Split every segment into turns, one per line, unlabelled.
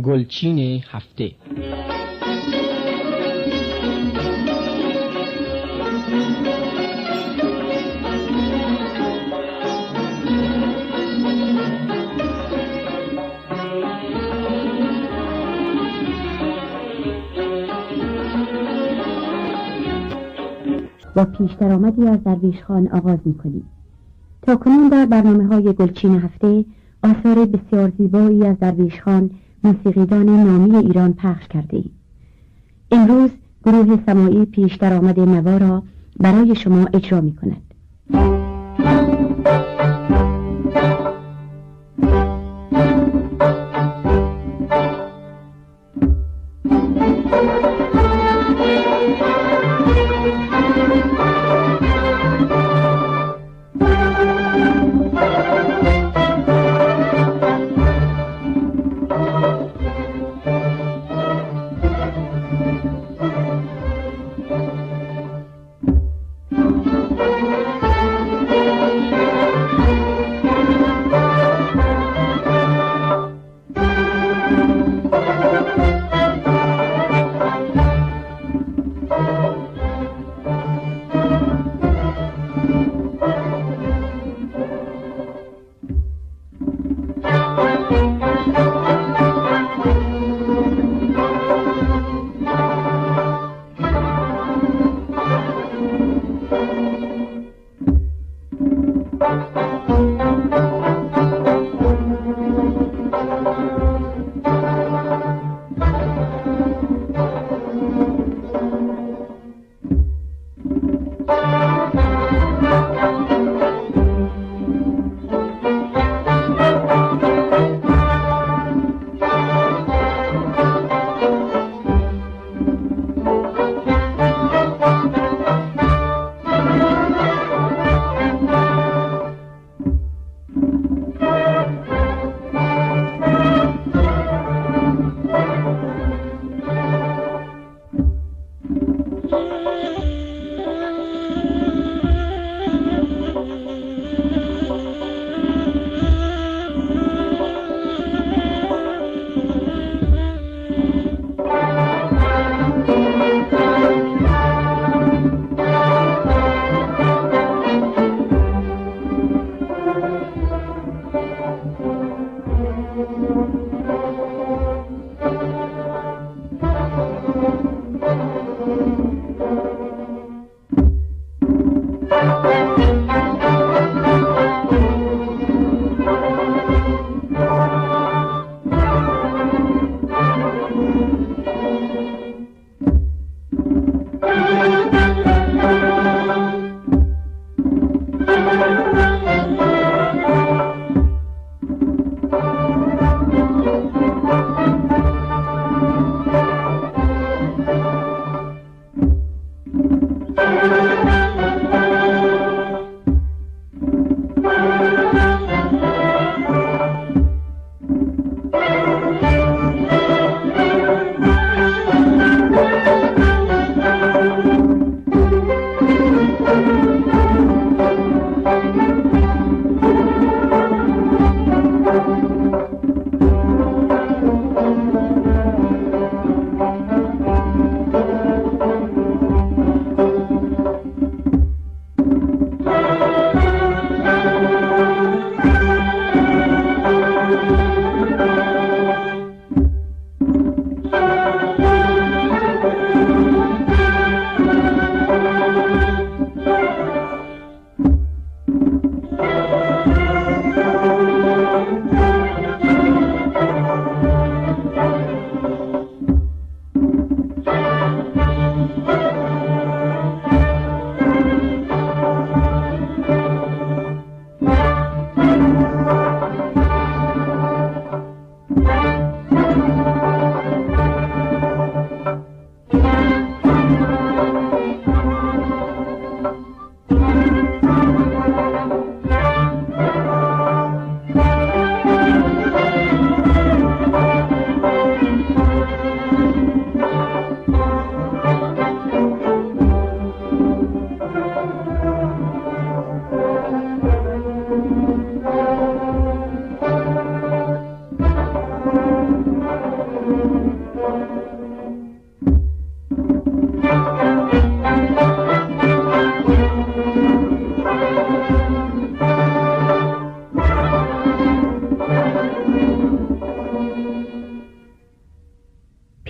گلچین هفته.
با پیش درآمدی از درویش خان آغاز می‌کنیم. تا کنون در برنامه‌های گلچین هفته آثار بسیار زیبایی از درویش خان، موسیقیدان نامی ایران پخش کرده ایم. امروز گروه سماعی پیش درآمد نوا را برای شما اجرا می‌کند.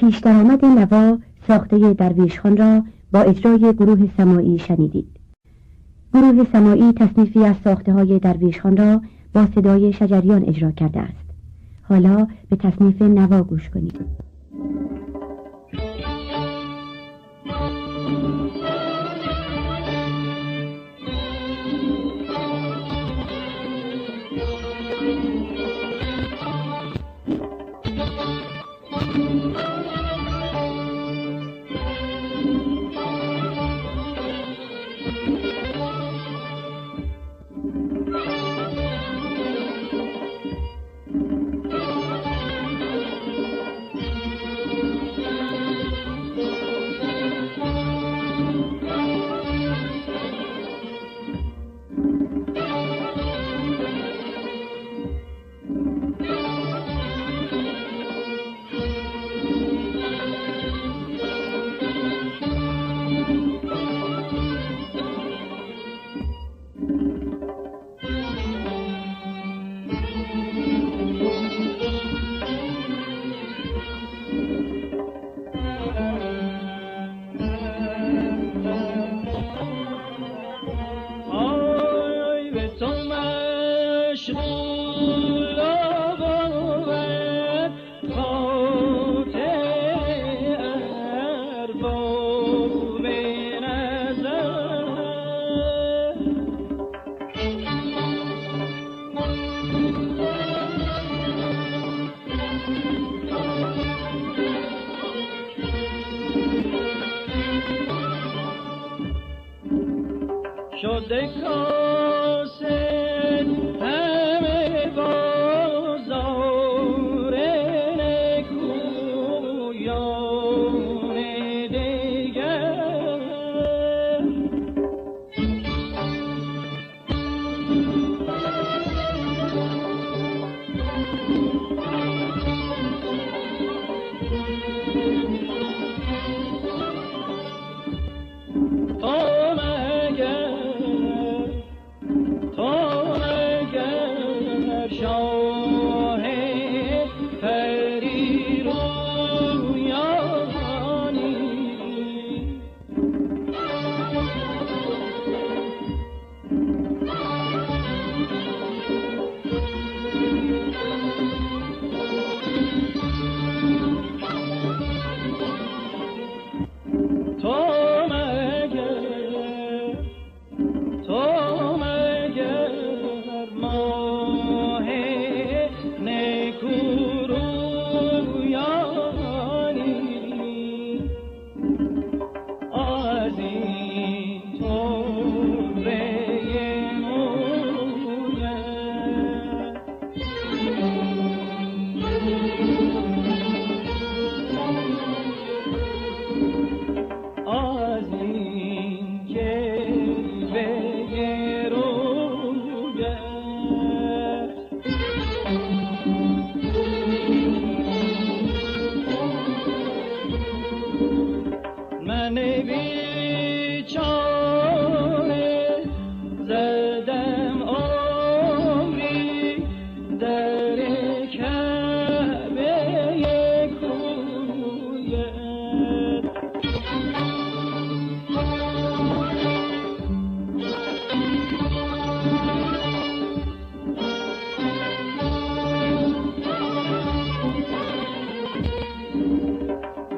پیش درآمد نوا ساخته درویش خان را با اجرای گروه سماعی شنیدید. گروه سماعی تصنیفی از ساخته های درویش خان را با صدای شجریان اجرا کرده است. حالا به تصنیف نوا گوش کنید.
شده کاسد همه بازار نکویان دیگر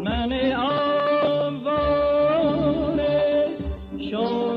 من آواره شد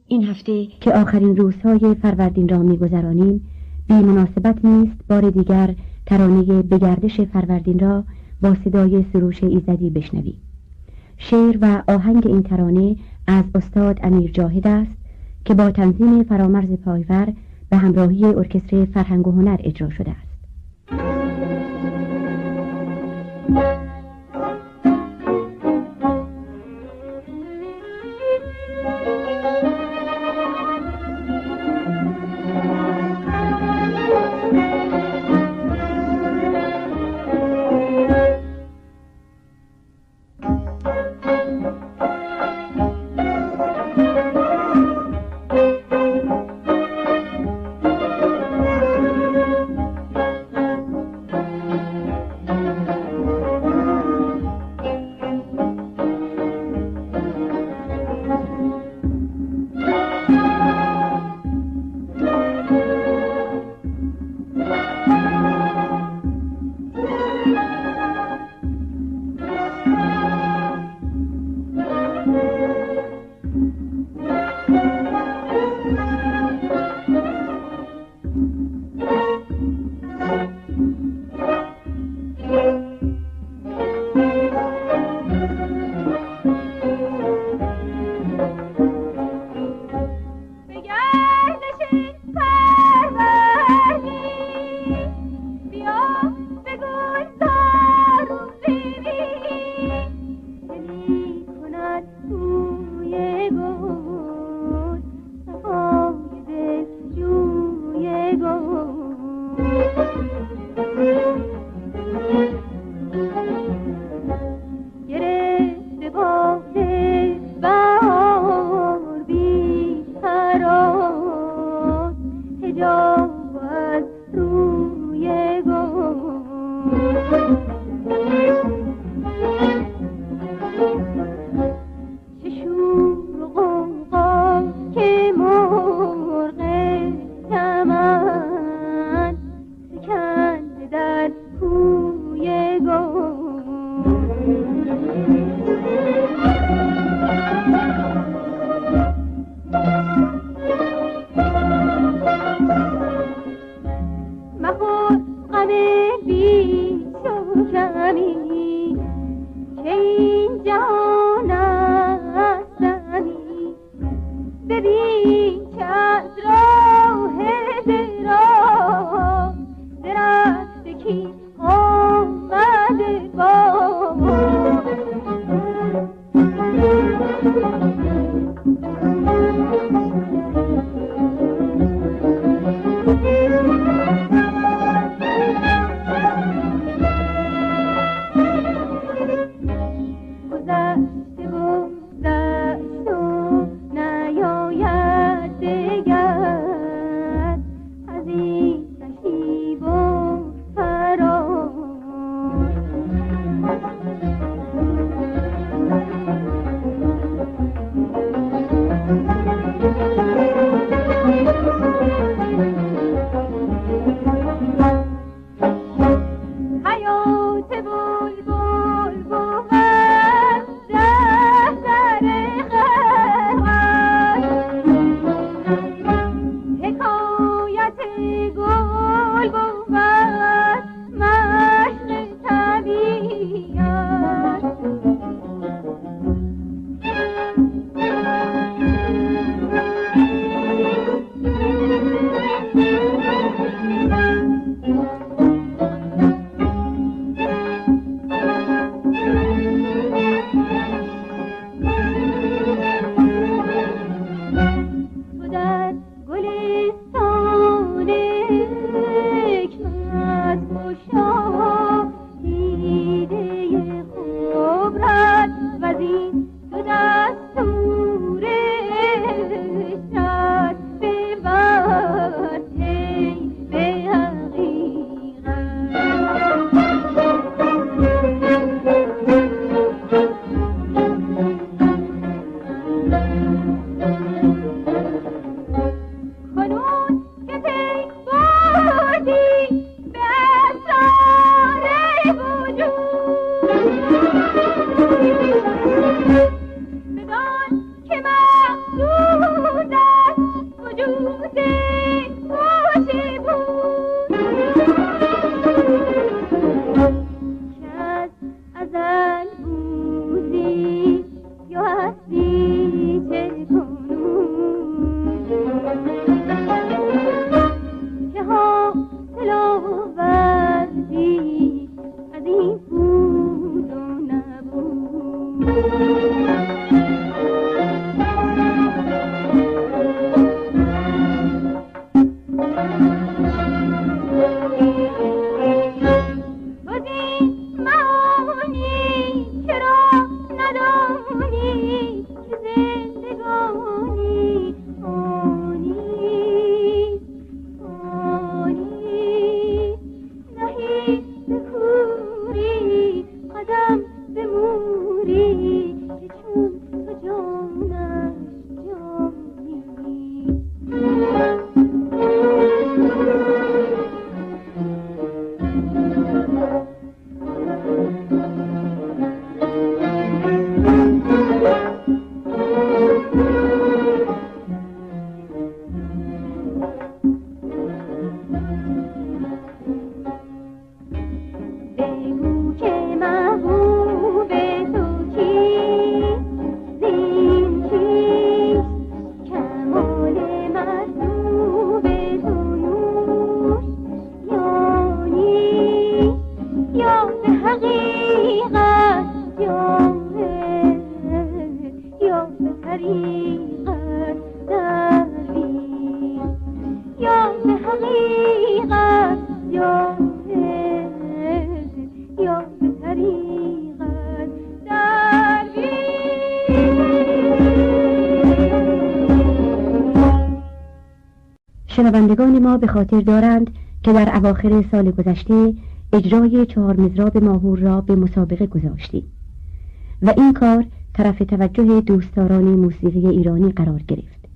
این هفته که آخرین روزهای فروردین را می‌گذرانیم، بی مناسبت نیست بار دیگر ترانه به گردش فروردین را با صدای سروش ایزدی بشنویم. شعر و آهنگ این ترانه از استاد امیر جاهد است که با تنظیم فرامرز پایور به همراهی ارکستر فرهنگ و هنر اجرا شده است.
Thank you.
شنوندگان ما به خاطر دارند که در اواخر سال گذشته اجرای 4 مضراب ماهور را به مسابقه گذاشتیم و این کار طرف توجه دوستداران موسیقی ایرانی قرار گرفت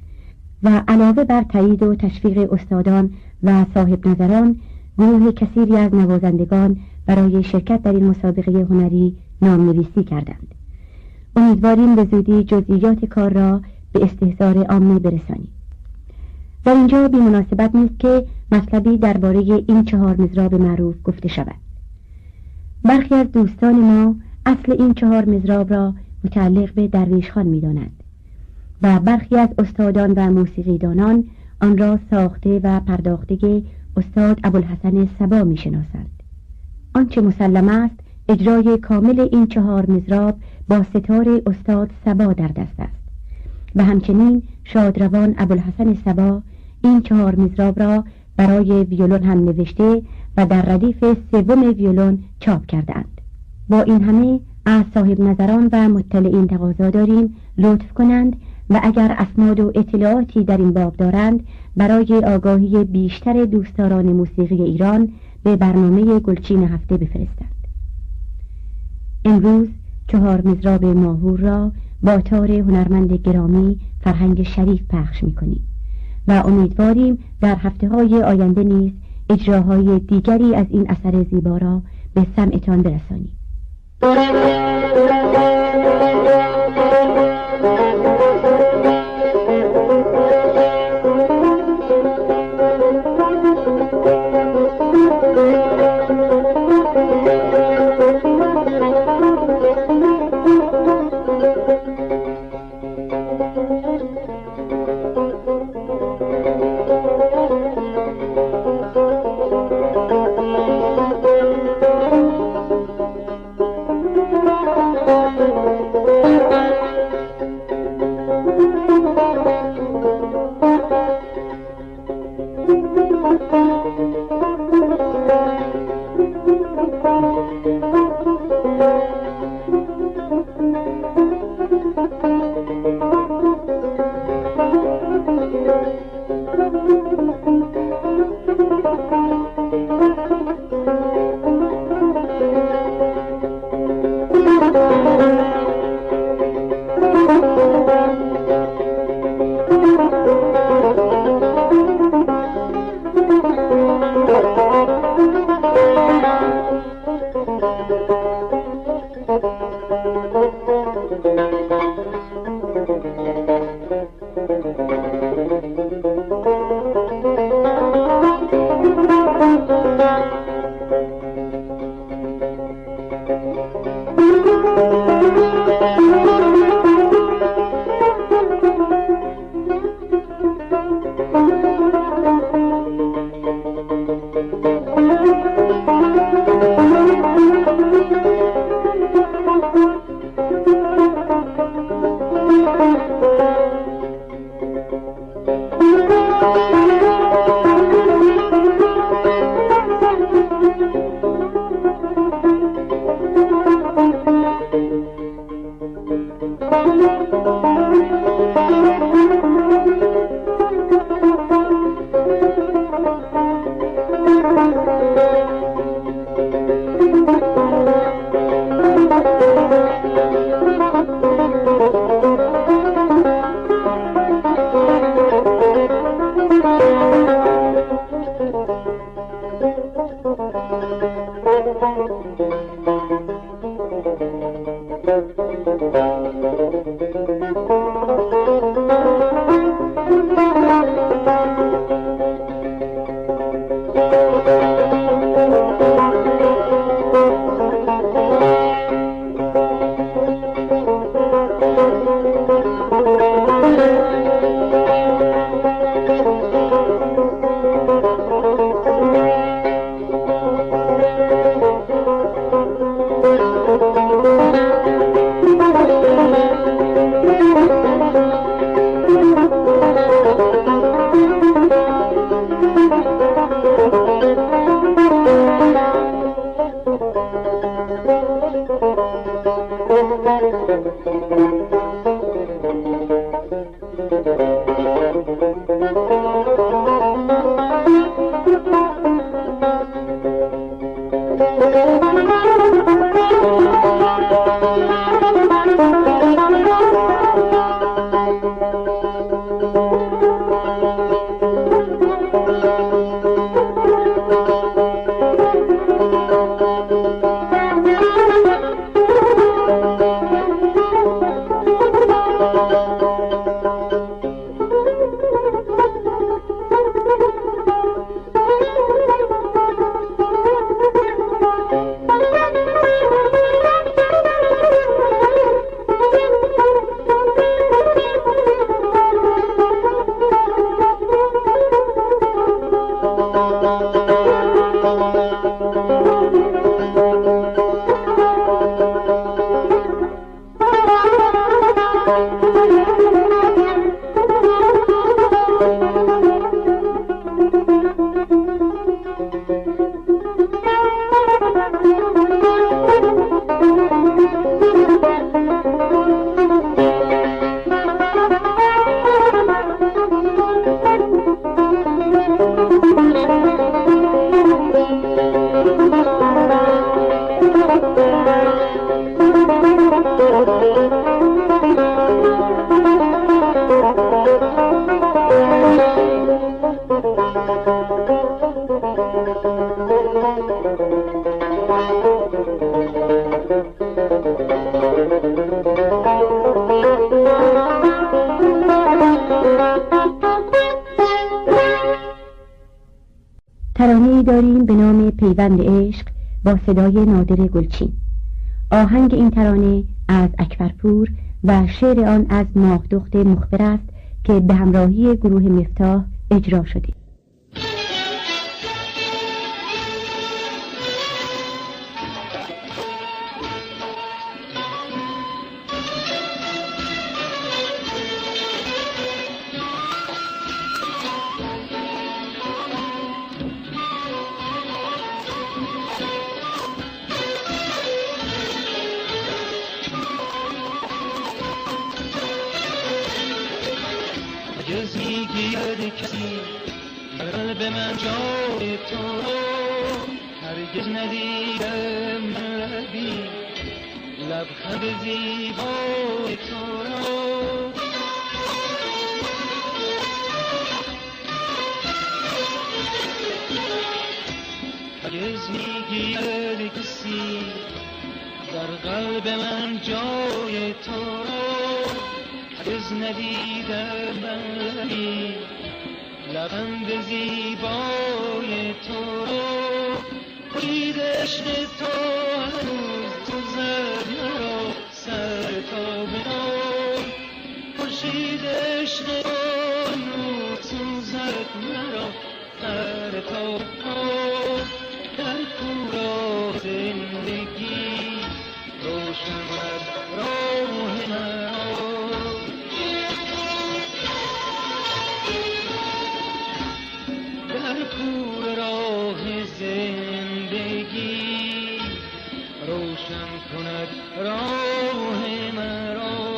و علاوه بر تایید و تشویق استادان و صاحب نظران، گروه کثیری از نوازندگان برای شرکت در این مسابقه هنری نام‌نویسی کردند. امیدواریم به زودی جزئیات کار را به استحضار عامه برسانیم. در اینجا بی مناسبت نیست که مطلبی درباره این 4 مضراب معروف گفته شود. برخی از دوستان ما اصل این 4 مضراب را متعلق به درویش خان می دانند و برخی از استادان و موسیقیدانان آن را ساخته و پرداخته استاد ابوالحسن صبا می شناسند. آنچه مسلم است اجرای کامل این 4 مضراب با ستار استاد صبا در دست است و همچنین شادروان ابوالحسن صبا این 4 مضراب را برای ویولون هم نوشته و در ردیف 3 ویولون چاپ کردند. با این همه از صاحب نظران و مطلعین تقاضا داریم لطف کنند و اگر اسناد و اطلاعاتی در این باب دارند برای آگاهی بیشتر دوستداران موسیقی ایران به برنامه گلچین هفته بفرستند. امروز 4 مضراب ماهور را با تار هنرمند گرامی فرهنگ شریف پخش می‌کنیم و امیدواریم در هفته‌های آینده نیز اجراهای دیگری از این اثر زیبا را به سمعتان برسانیم.
Thank you.
ترانه‌ای داریم به نام پیوند عشق با صدای نادر گلچین. آهنگ این ترانه از اکبرپور و شعر آن از ماهدخت مخبر است که به همراهی گروه مفتاح اجرا شده.
جز میگیرد کسی قلب من جای تو هرگز ندیدم لبی لبخند زیبای تو هرگز میگیرد کسی در قلب من جای تو هرگز ندیدم لبی لبخند زیبای تو خورشید عشق تو هنوز تو زد مرا سر تا به نام خورشید عشق تو هنوز تو زد مرا سر تا به نام در کورا زندگی روشن از راه مرا کور راه زندگی روشن کند راه مرا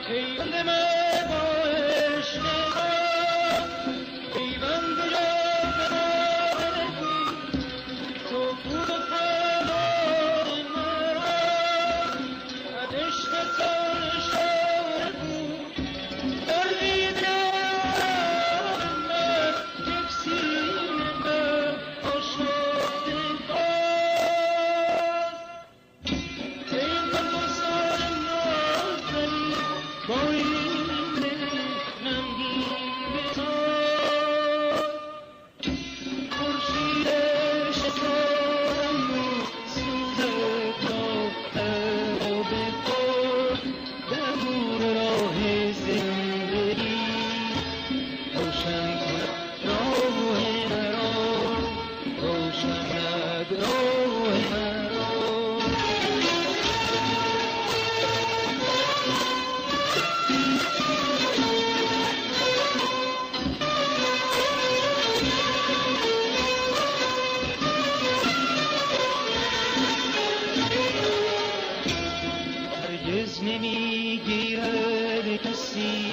پیوند من با عشق کند راه مرا. هرگز نمیگیرد کسی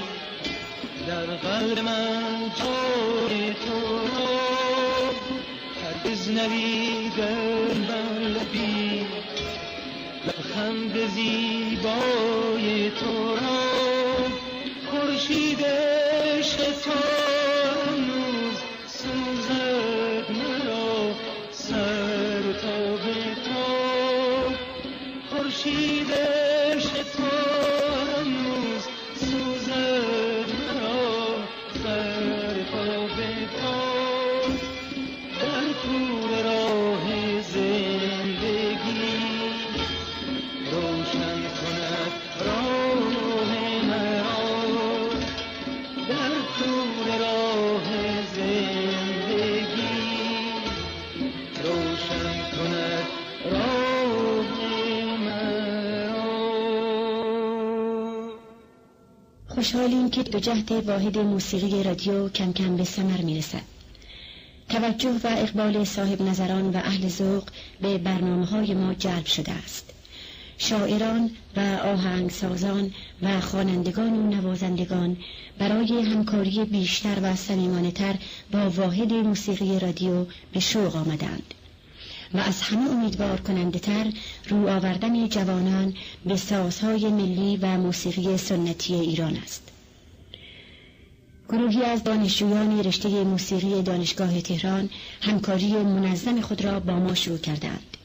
در قلب من جای تو را، هرگز ندیدم من لبی لبخند زیبای تو را. خورشید عشق تو هنوز سوزد مرا سر تا به پا. خورشید عشق تو هنوز سوزد مرا سر تا به پا. در طول راه زندگی روشن کند راه مرا. در طول راه زندگی روشن کند راه مرا.
خوشحالیم که دو جهت واحد موسیقی رادیو کم کم به ثمر میرسد. توجه و اقبال صاحب نظران و اهل ذوق به برنامه‌های ما جلب شده است. شاعران و آهنگسازان و خوانندگان و نوازندگان برای همکاری بیشتر و صمیمانه‌تر با واحد موسیقی رادیو به شوق آمدند و از همه امیدوار کننده تر رو آوردن جوانان به سازهای ملی و موسیقی سنتی ایران است. گروهی از دانشجویان رشته موسیقی دانشگاه تهران همکاری منظم خود را با ما شروع کردند.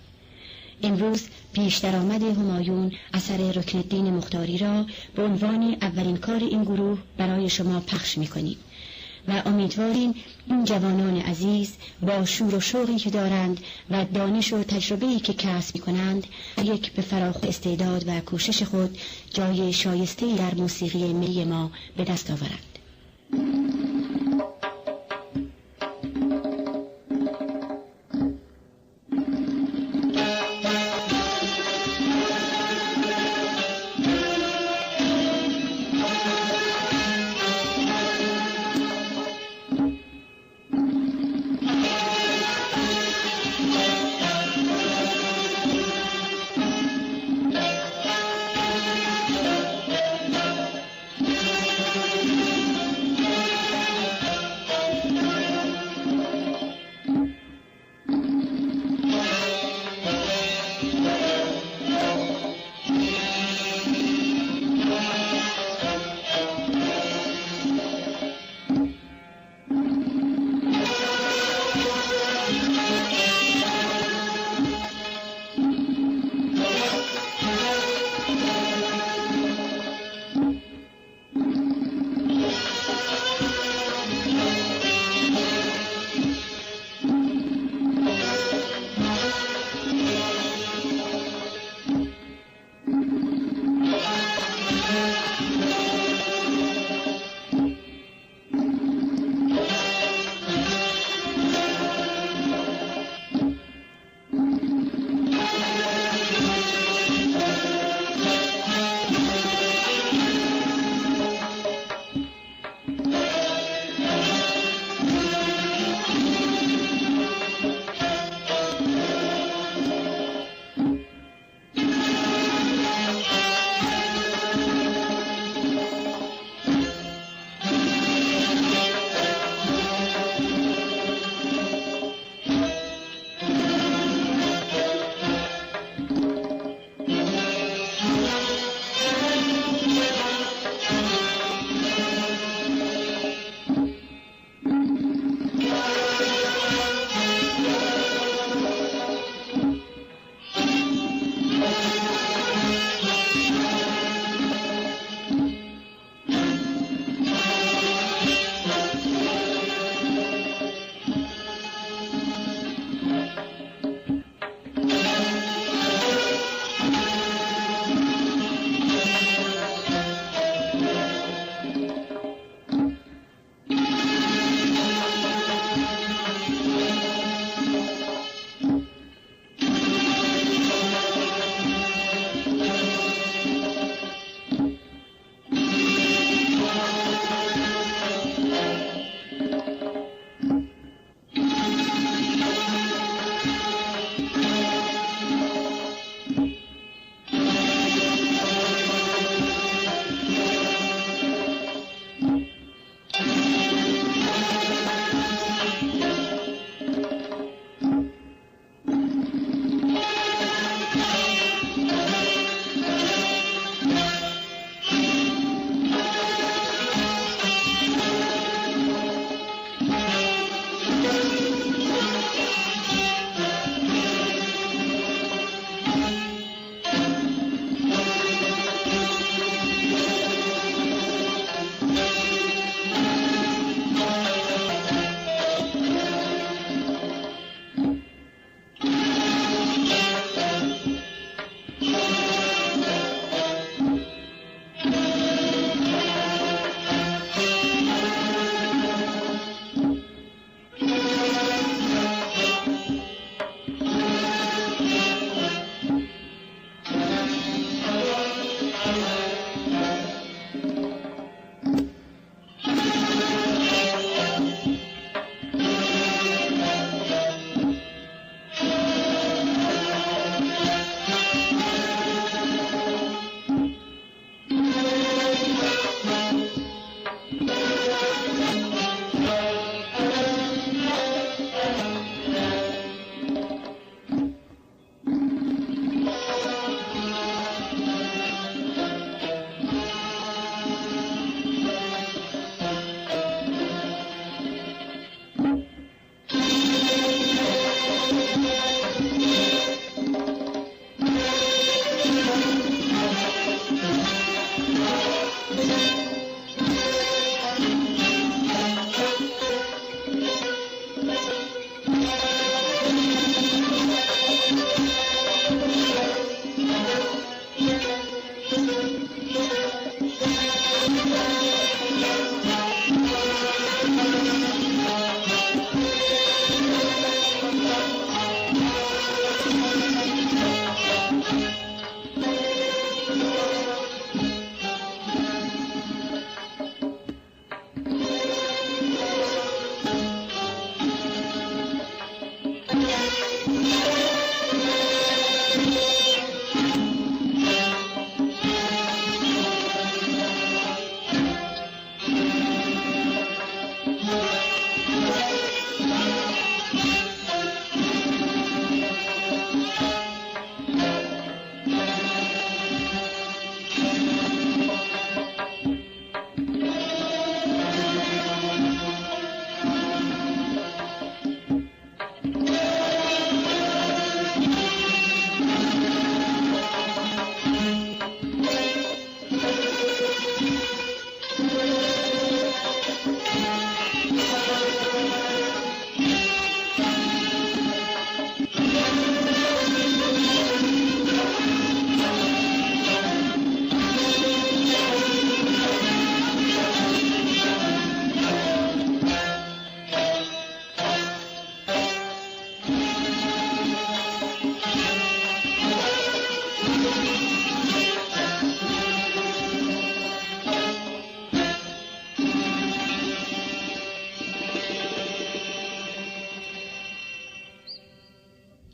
امروز پیش درآمد همایون اثر رکن‌الدین مختاری را به عنوان اولین کار این گروه برای شما پخش می‌کنیم و امیدواریم این جوانان عزیز با شور و شوقی که دارند و دانش و تجربه‌ای که کسب می‌کنند یک به فراخ استعداد و کوشش خود جای شایسته‌ای در موسیقی ملی ما به دست آورند.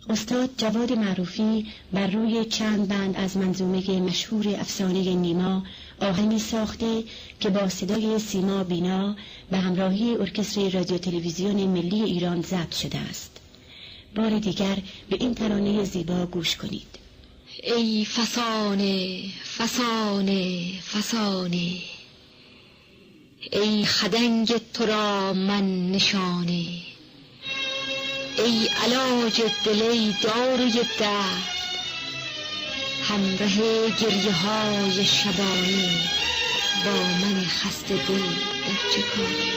استاد جواد معروفی بر روی چند بند از منظومه مشهور افسانه نیما آهنگی ساخته که با صدای سیما بینا به همراهی ارکستر رادیو تلویزیون ملی ایران ضبط شده است. بار دیگر به این ترانه زیبا گوش کنید.
ای فسانه فسانه فسانه، ای خدنگ تو را من نشانه، ای علاج دل، ای داروی درد، همراه گریه های شبانه، با من خسته دل در چه کاری؟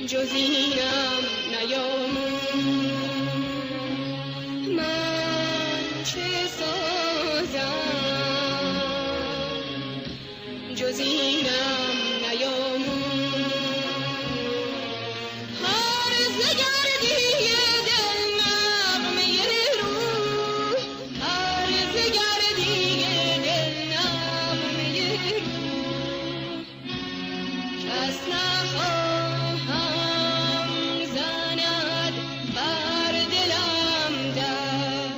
جز اینم نیامون من چه سازم جز اینم نیامون هر زگردی دل نغمه روح هر زگردی دل نغمه روح کس نخواهم زند بر دلم در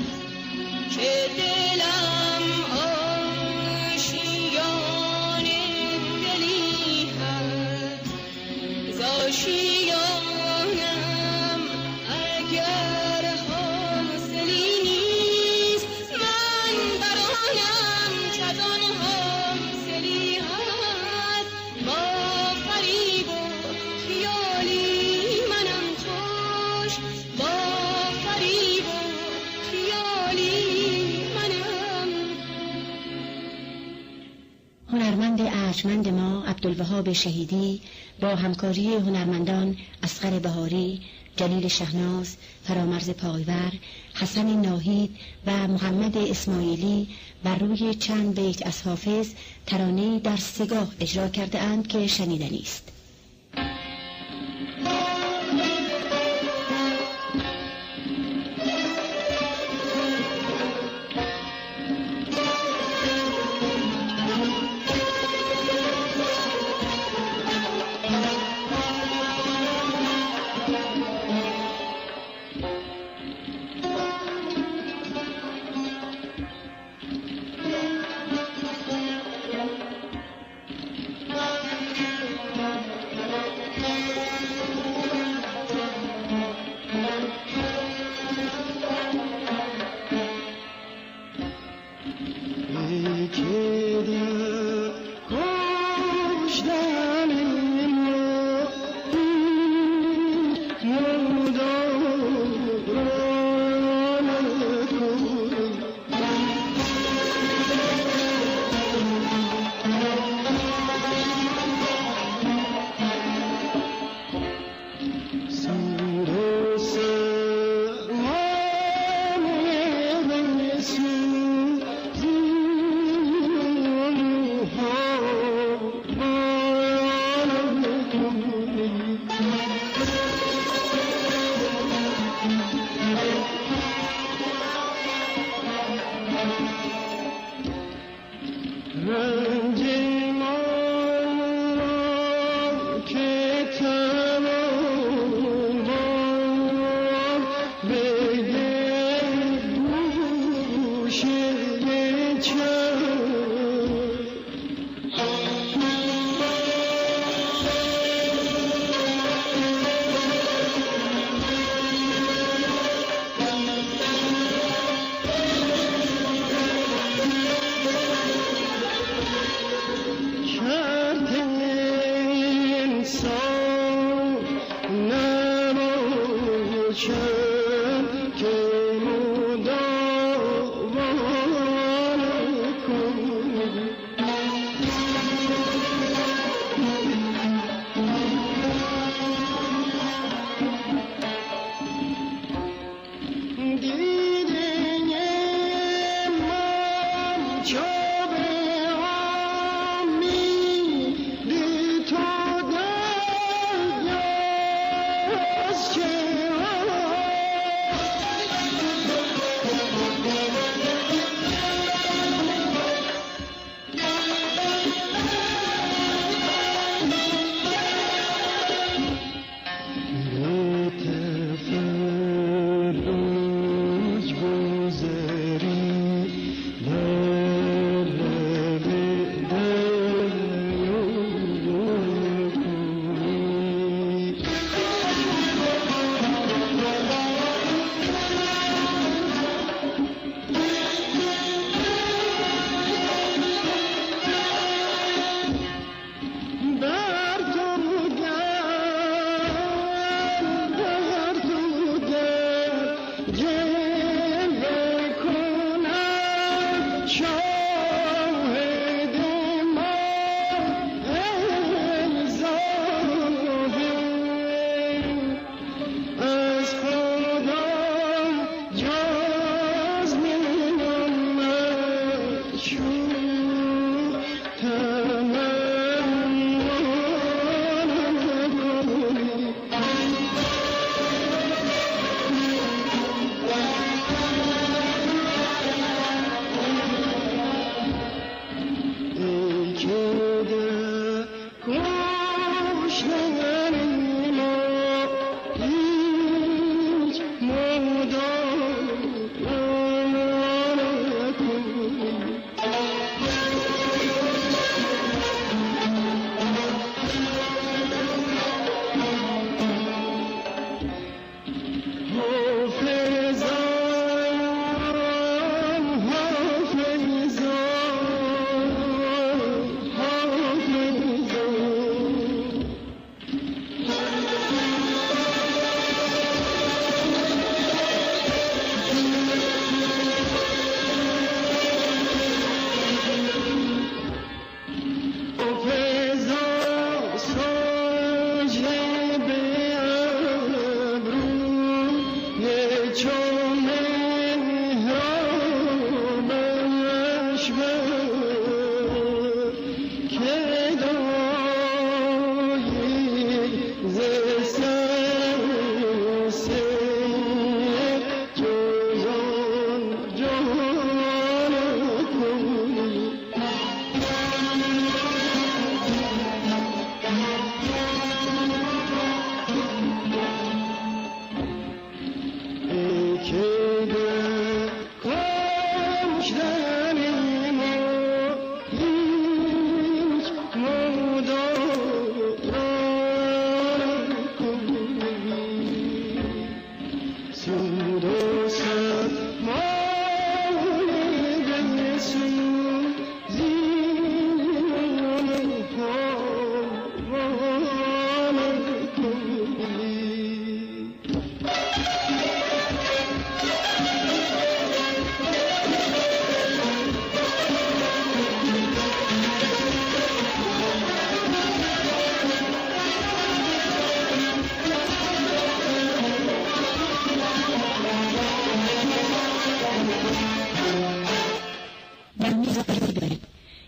که دلم آشیان دلی هست ز آشیانم اگر حاصلی نیست من برآیم کز آن حاصلی هست با فریب و خیالی منم خوش با فریب و خیالی منم.
هنرمند ارجمند ما عبدالوهاب شهیدی با همکاری هنرمندان اصغر بهاری، جلیل شهناز، فرامرز پایور، حسن ناهید و محمد اسماعیلی بر روی چند بیت از حافظ ترانه‌ای در سگاه اجرا کرده اند که شنیدنی است.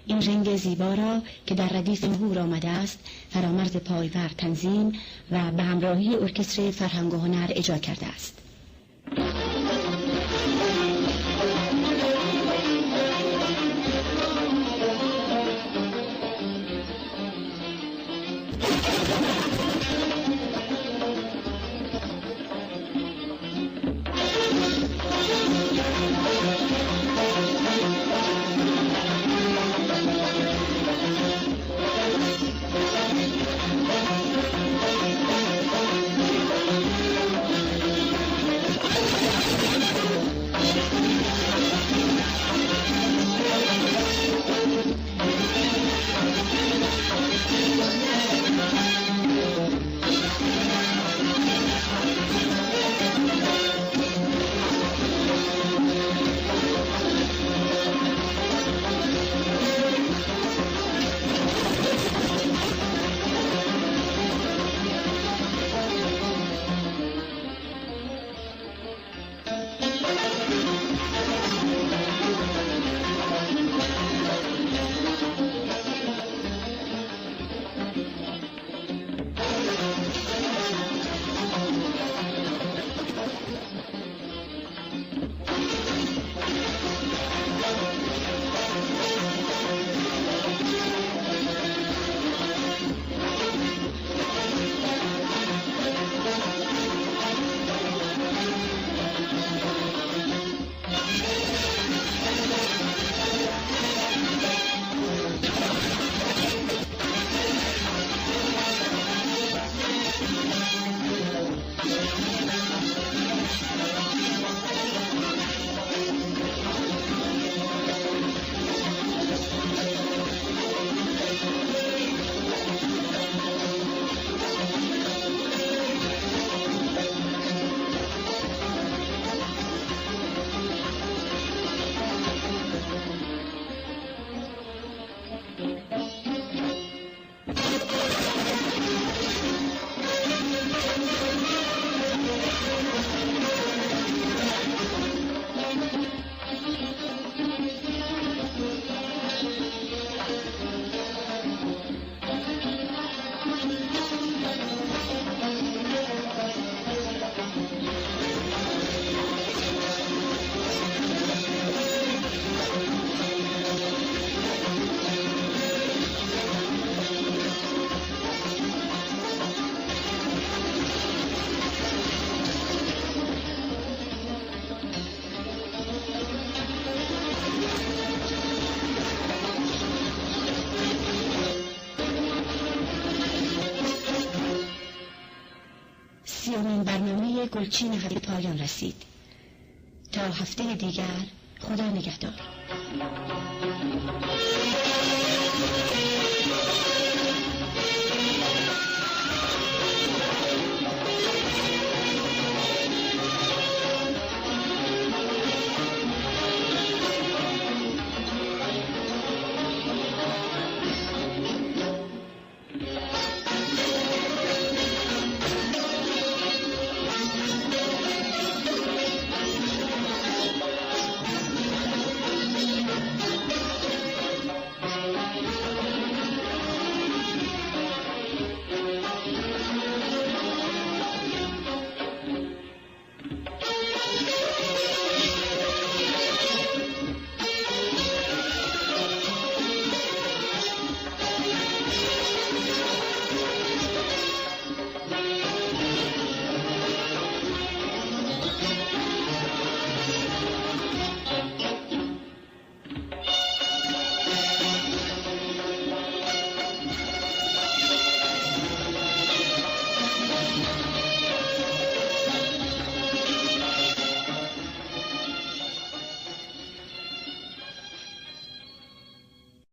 این رنگ زیبا را که در ردیف هور آمده است فرامرز پایور تنظیم و به همراهی ارکستر فرهنگ و هنر اجرا کرده است. سیومین برنامه گلچین هفته پایان رسید. تا هفته دیگر، خدا نگهدار.